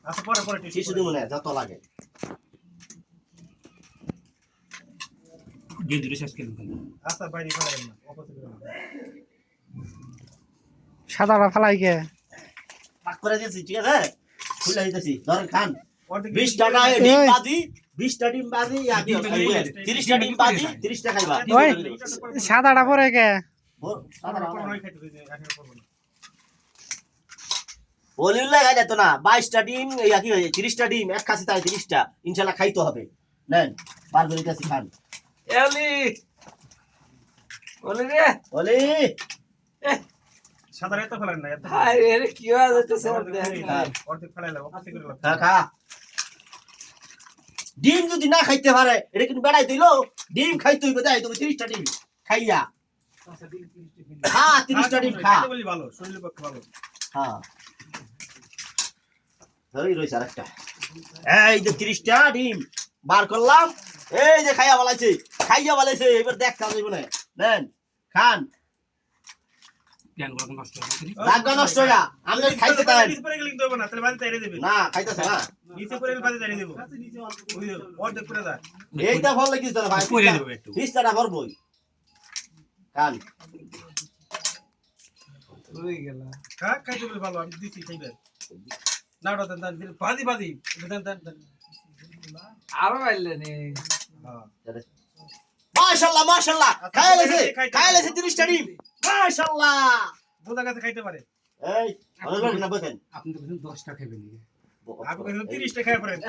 আচ্ছা পরে পরে টিস্যু দিব না যত লাগে গেঞ্জিটা শেষ করলাম খালি আচ্ছা বাইরে ফেলাবেন না অপোজিট সাদাটা ফালাই কে পাক করে দিয়েছি ঠিক আছে খুলে দিতেছি ধরেন খান অর্ধেক 20 টাকা ডিম বাজি 20 টা ডিম বাজি 30 টা ডিম বাজি 30 টা খাইবা ওই সাদাটা পরে কে বলিউল্লাহ খাই যেত না 22 টা ডিম ইয়া কি হয়েছে 30 টা ডিম এক খাসি তাই 30 টা ইনশাআল্লাহ খাইতে হবে নেন বার করে দিতেছি খান এলি ওলে রে বলি সাদা রেত ফেলেন না হাই রে কি হয় যাচ্ছে অর্ধেক ফেলাইলে অপোজিট করে খা খা ডিম যদি না খাইতে পারে এটা কিন্তু বেড়াই দিল ডিম খাইতে হইবে তাই তুমি 30 টা ডিম খাইয়া খা 30 টা ডিম খা খাইতে বলি ভালো শরীরের পক্ষে ভালো হ্যাঁ ধরি রইছে আরেকটা এই যে 30 টা ডিম বার করলাম এই যে খাইয়া বলাইছে এবার দেখতে যাইব না নেন খান জ্ঞানগুলো নষ্ট হয়ে গেছে রাগা নষ্ট হইয়া আমি যদি খাইতে পারেন নিচে পড়ে গেলে কিন্তু হবে না তাহলে বাড়িতে এনে দেবে না খাইতেছে না নিচে পড়ে গেলে বাড়িতে এনে দেব অর্ধেক করে যায় এইটা ভালো লাগিস তো ভাই করে দেব একটু লিস্টটা ভরবই খান রই গেল হ্যাঁ খাইতে বলি ভালো আমি দিছি খাইবেন না ওটা দেন বাদি বাদি দেন আরো আইলে নে হ্যাঁ মাশাআল্লাহ খাইয়া লেছে 30 টা ডিম মাশাআল্লাহ বোঝা গেছে খাইতে পারে এই ভালো লাগে না বসেন আপনি তো বলছেন 10 টা খাবেন আপনি 30 টা খাই পারেন